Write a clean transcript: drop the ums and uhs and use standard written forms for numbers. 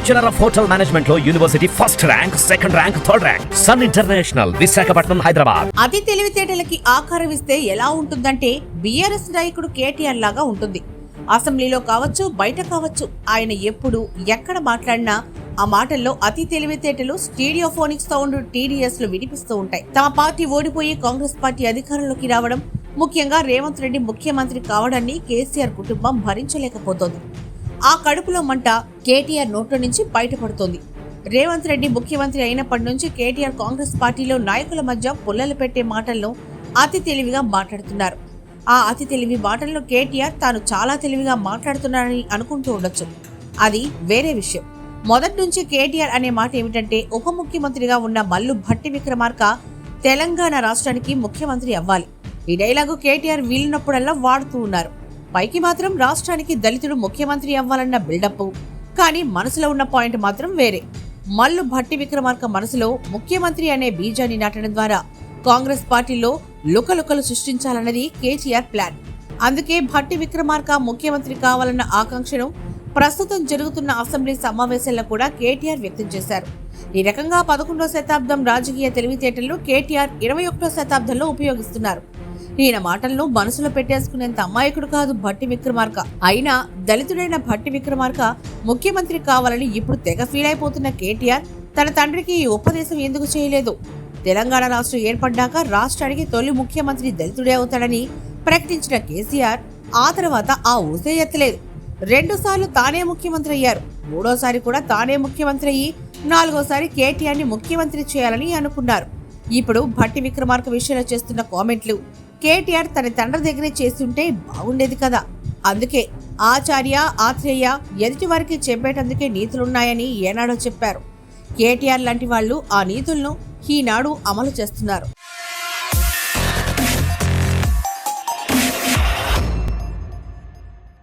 Bachelor of hotel management లో university first rank, second rank, third rank. Sun international, Visakhapatnam, Hyderabad. అతి తెలివితేటలకి ఆకారం ఇస్తే ఎలా ఉంటుందంటే బీఆర్ఎస్ నాయకుడు కేటీఆర్ లాగా ఉంటుంది. అసెంబ్లీలో కావచ్చు, బయట కావచ్చు, ఆయన ఎప్పుడు ఎక్కడ మాట్లాడినా ఆ మాటల్లో అతి తెలివితేటలు, స్టీరియోఫోనిక్ సౌండ్, టీడీఎస్ లు వినిపిస్తూ ఉంటాయి. తమ పార్టీ ఓడిపోయి కాంగ్రెస్ పార్టీ అధికారంలోకి రావడం, ముఖ్యంగా రేవంత్ రెడ్డి ముఖ్యమంత్రి కావడాన్ని కేసీఆర్ కుటుంబం భరించలేకపోతోంది. ఆ కడుపులో మంట కేటీఆర్ నోట్ల నుంచి బయటపడుతోంది. రేవంత్ రెడ్డి ముఖ్యమంత్రి అయినప్పటి నుంచి కేటీఆర్ కాంగ్రెస్ పార్టీలో నాయకుల మధ్య పుల్లలు పెట్టే మాటలను అతి తెలివిగా మాట్లాడుతున్నారు. ఆ అతి తెలివి మాటలను కేటీఆర్ తాను చాలా తెలివిగా మాట్లాడుతున్నారని అనుకుంటూ ఉండొచ్చు. అది వేరే విషయం. మొదటి నుంచి కేటీఆర్ అనే మాట ఏమిటంటే, ఉప ముఖ్యమంత్రిగా ఉన్న మల్లు భట్టి విక్రమార్క తెలంగాణ రాష్ట్రానికి ముఖ్యమంత్రి అవ్వాలి. ఈ డైలాగు కేటీఆర్ వీలున్నప్పుడల్లా వాడుతూ ఉన్నారు. పైకి మాత్రం రాష్ట్రానికి దళితుడు ముఖ్యమంత్రి అవ్వాలన్న బిల్డప్, కానీ మనసులో ఉన్న పాయింట్ మాత్రం వేరే. మల్లు భట్టి విక్రమార్క మనసులో ముఖ్యమంత్రి అనే బీజాన్ని నాటడం ద్వారా కాంగ్రెస్ పార్టీలో లుకలుకలు సృష్టించాలన్నది కేటీఆర్ ప్లాన్. అందుకే భట్టి విక్రమార్క ముఖ్యమంత్రి కావాలన్న ఆకాంక్షను ప్రస్తుతం జరుగుతున్న అసెంబ్లీ సమావేశాల్లో కూడా కేటీఆర్ వ్యక్తం చేశారు. ఈ రకంగా 11వ శతాబ్దం రాజకీయ తెలివితేటలను కేటీఆర్ 21వ శతాబ్దంలో ఉపయోగిస్తున్నారు. ఈయన మాటలను మనసులో పెట్టేసుకునేంత అమాయకుడు కాదు భట్టి విక్రమార్క. అయినా దళితుడైన భట్టి విక్రమార్క ముఖ్యమంత్రి కావాలని ఇప్పుడు తెగ ఫీల్ అయిపోతున్న కేటీఆర్ తన తండ్రికి ఈ ఉపదేశం ఎందుకు చేయలేదు? తెలంగాణ రాష్ట్రం ఏర్పడ్డాక రాష్ట్రానికి తొలి ముఖ్యమంత్రి దళితుడే అవుతాడని ప్రకటించిన కేసీఆర్ ఆ తర్వాత ఆ ఊసే ఎత్తలేదు. 2 సార్లు తానే ముఖ్యమంత్రి అయ్యారు. 3వసారి కూడా తానే ముఖ్యమంత్రి అయ్యి 4వసారి కేటీఆర్ ని ముఖ్యమంత్రి చేయాలని అనుకున్నారు. ఇప్పుడు భట్టి విక్రమార్క విషయంలో చేస్తున్న కామెంట్లు కేటీఆర్ తన తండ్రి దగ్గరే చేస్తుంటే బాగుండేది కదా. అందుకే ఆచార్య, ఆత్రేయ ఎదుటి వారికి చెప్పేటందుకే నీతులున్నాయని ఏనాడో చెప్పారు. కేటీఆర్ లాంటి వాళ్ళు ఆ నీతులను ఈనాడు అమలు చేస్తున్నారు.